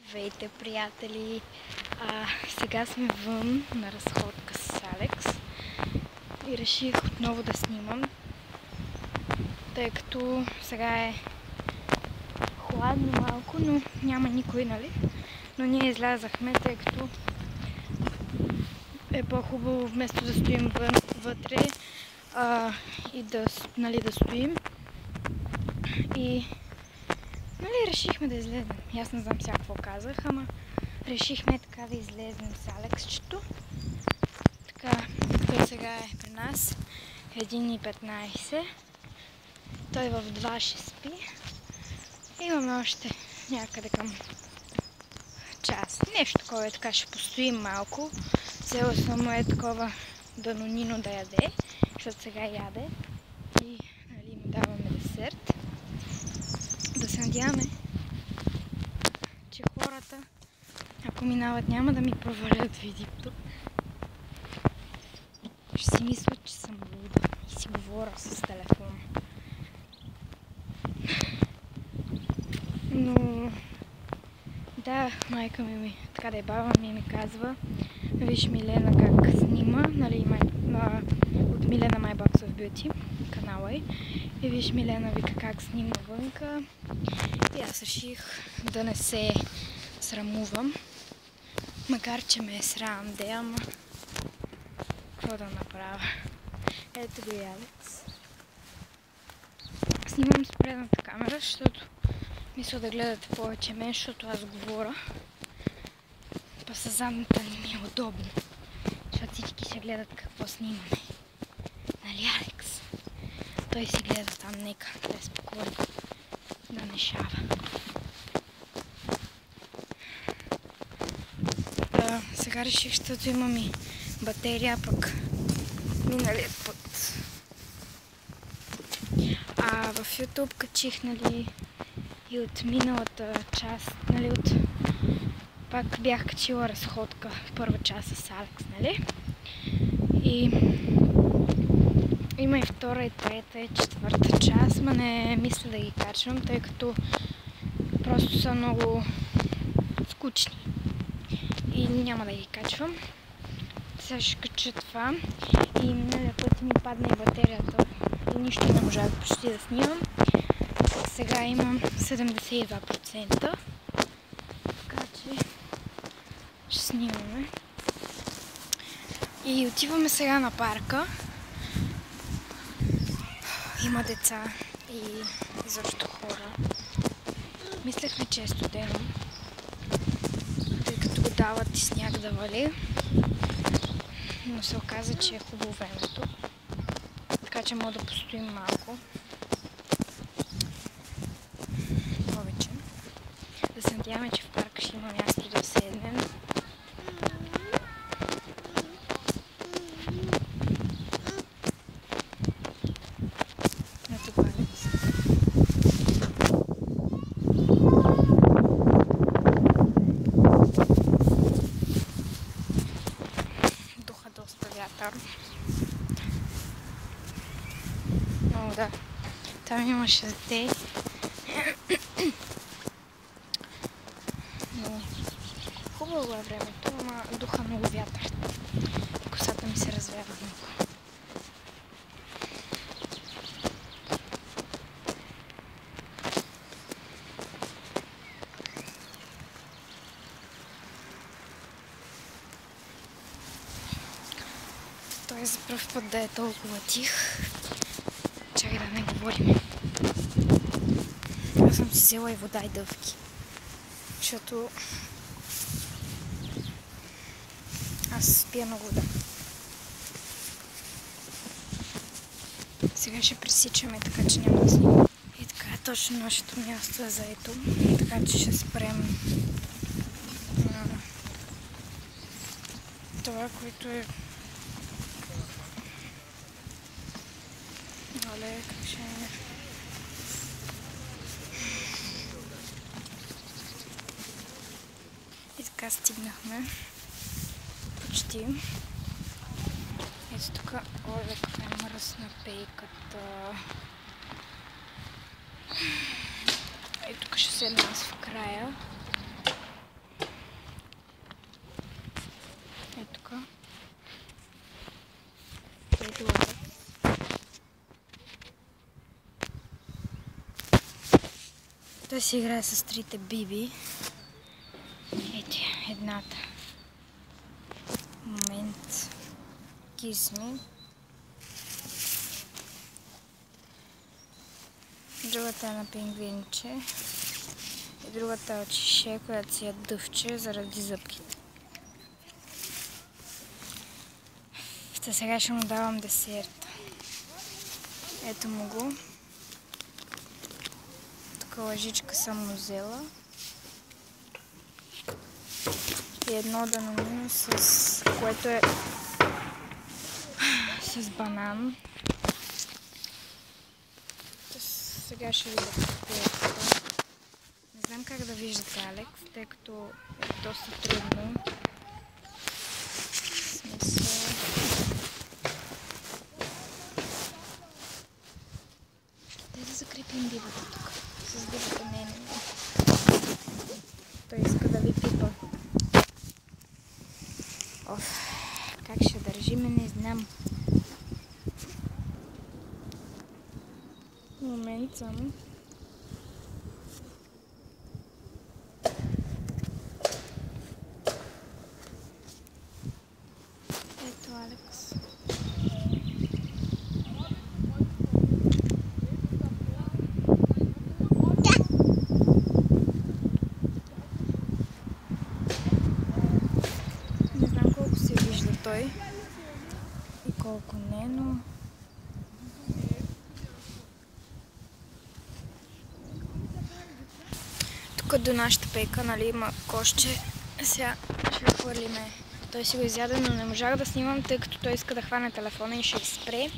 Здравейте, приятели! Сега сме вън на разходка с Алекс и реших отново да снимам, тъй като сега е хладно малко, но няма никой, нали? Но ние излязахме, тъй като е по-хубаво вместо да стоим вътре и да стоим. И решихме да излезем. Аз не знам сега какво казах, ама решихме така да излезем с Алексчето. Така, той сега е при нас 1:15. Той в 2 ще спи. Имаме още някъде към час. Нещо такова е, така ще постоим малко. Взела съм му такова данонино да яде, защото сега яде. И му даваме десерт. Да се надяваме, че хората, ако минават, няма да ми провалят видеото. Ще си мислят, че съм луда и си говоря с телефон. Но да, майка ми, така да е, баба ми казва, виж Милена как снима, нали, от Милена My Box of Beauty канала е. И виж Милена вика как снима вънка. И аз реших да не се срамувам. Макар че ме е срам, ама какво да направя? Ето го и Алекс. Снимам с предната камера, защото мисля да гледате повече мен, защото аз говоря. Па със задната не ми е удобно, защото всички ще гледат какво снимаме. Нали, Алекс? Той си гледа там, нека да е спокойно, да не шава. Сега реших, защото имам и батерия, пък миналият път. В YouTube качих, нали, и от миналата част, нали, пак бях качила разходка в първа част с Алекс, нали? И има и втора, и трета, и четвърта част, ма не мисля да ги качвам, тъй като просто са много скучни. И няма да ги качвам. Сега ще кача това. И миналия път ми падна и батерията. И нищо не можах почти да снимам. Сега имам 72%. Така че ще снимаме. И отиваме сега на парка. Има деца и изобщо хора. Мислехме, че е студено, тъй като го дават и сняг да вали. Но се оказа, че е хубаво времето. Така че мога да постоим малко. Повече. Да се надяваме, че в парка ще има място да седнем. Ето го Алекс. Духа доста вятър. О, да. Там имаше дете. Но хубаво е времето, ама духа много вятър. Косата ми се развява много. Той за пръв път да е толкова тих. Чакай да не говорим. Аз съм си взела и вода и дъвки. Защото аз пия много вода. Сега ще пресичаме, така че няма да снимам. И така, точно нашето място е заето. Така че ще спрем това, което е... Але, как ще е... И така стигнахме. Почти. Ето тук, оле, каква е мръсна пейката. И тук ще седна аз в края. Той си играе с трите биби. Ето едната. Момент. Кисми. Другата е на пингвинче. И другата е от шише, която си я дъвче заради зъбките. Сега ще му давам десерт. Ето му го. Тук лъжичка съм му взела. И едно данонина, с което е с банан. Сега ще ви да покажа. Не знам как да виждате Алекс, тъй като е доста трудно. Да закрепим дивата тук. С дивата не. Той иска да ви пипа. Оф, как ще държиме, не знам. Момент само. Ето Алекс. Не знам колко се вижда той и колко не, но тук до нашата пейка, нали, има кошче. Сега ще хвърлиме. Той си го изяде, но не можах да снимам, тъй като той иска да хване телефона и ще спре.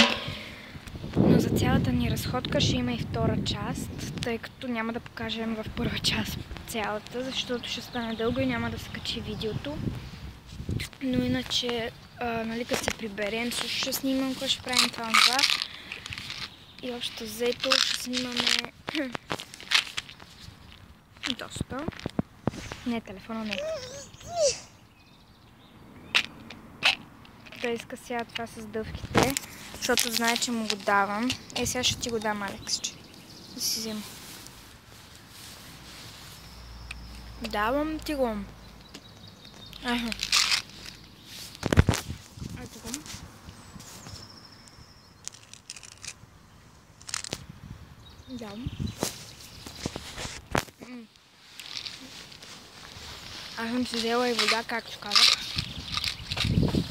Но за цялата ни разходка ще има и втора част, тъй като няма да покажем в първа част цялата, защото ще стане дълго и няма да се качи видеото. Но иначе, нали, като се приберем, също ще снимам какво ще правим това. И общо взето ще снимаме доста. Не, телефона не. Той иска сега това с дъвките, защото знае, че му го давам. Сега ще ти го дам, Алексче. Да си взема. Давам ти го. Аха. Ето го. Давам. Аз съм си взела и вода, както казах.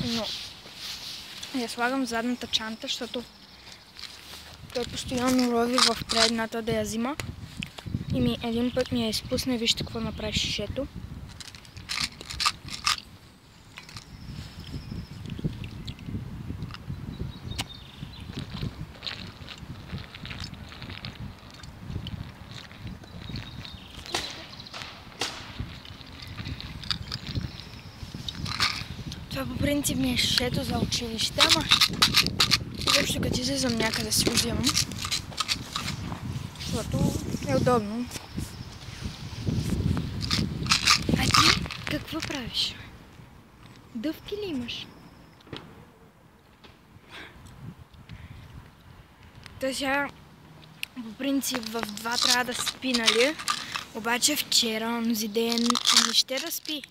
Но я слагам в задната чанта, защото той постоянно лови в предната да я взима. И един път ми я изпусне, вижте какво направи шишето. Това по принцип ми е шишето за училище, ама изобщо като излизам някъде си го взимам, защото е удобно. А ти какво правиш? Дъвки ли имаш? Та сега по принцип в 2 трябва да спи, нали? Обаче вчера, онзи ден, не ще да спи.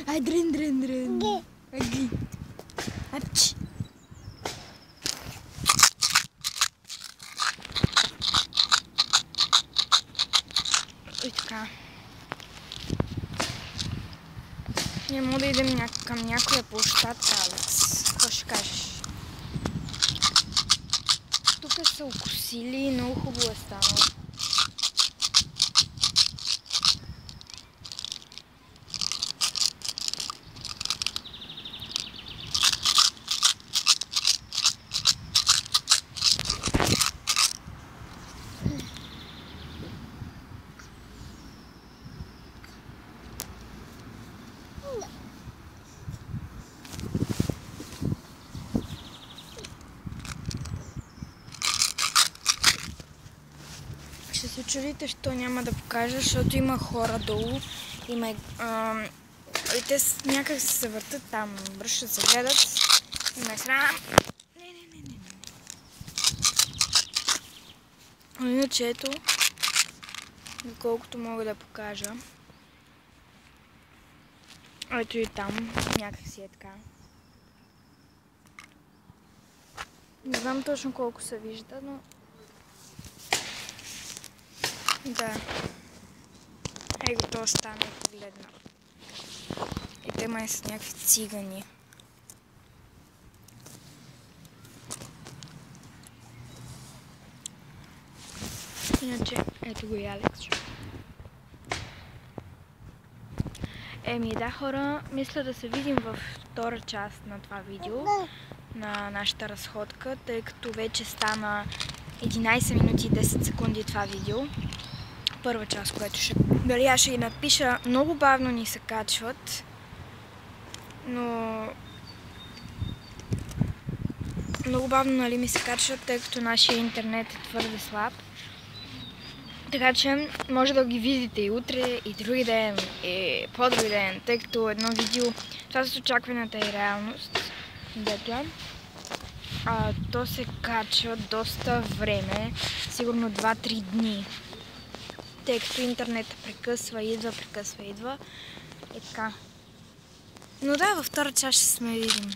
Ай, дрен. Аги. Апчи. И така. Не мога да идем към някоя площадка, Алекс. Какво ще кажеш? Тук са укусили и много хубаво е станало. Ще се чудите, що няма да покажа, защото има хора долу. Има и те някак се въртат там, връщат се, гледат. Има срам. Иначе ето, доколкото мога да покажа. Ето и там, някак си е така. Не знам точно колко се вижда, но... Да. Ей го, то стане погледна. И те май са някакви цигани. Иначе, ето го и Алекс. Еми да, хора, мисля да се видим във втора част на това видео, на нашата разходка, тъй като вече стана 11 минути и 10 секунди това видео. Първа част, което ще... Дали аз ще ги напиша, много бавно ни се качват, но... Много бавно, нали, ми се качват, тъй като нашия интернет е твърде слаб. Така че може да ги видите и утре, и други ден, и по-други ден, тъй като едно видео, това с очакваната и реалност, дето то се качва доста време, сигурно 2-3 дни, тъй като интернет прекъсва, идва и така. Но да, във втора част ще сме видим.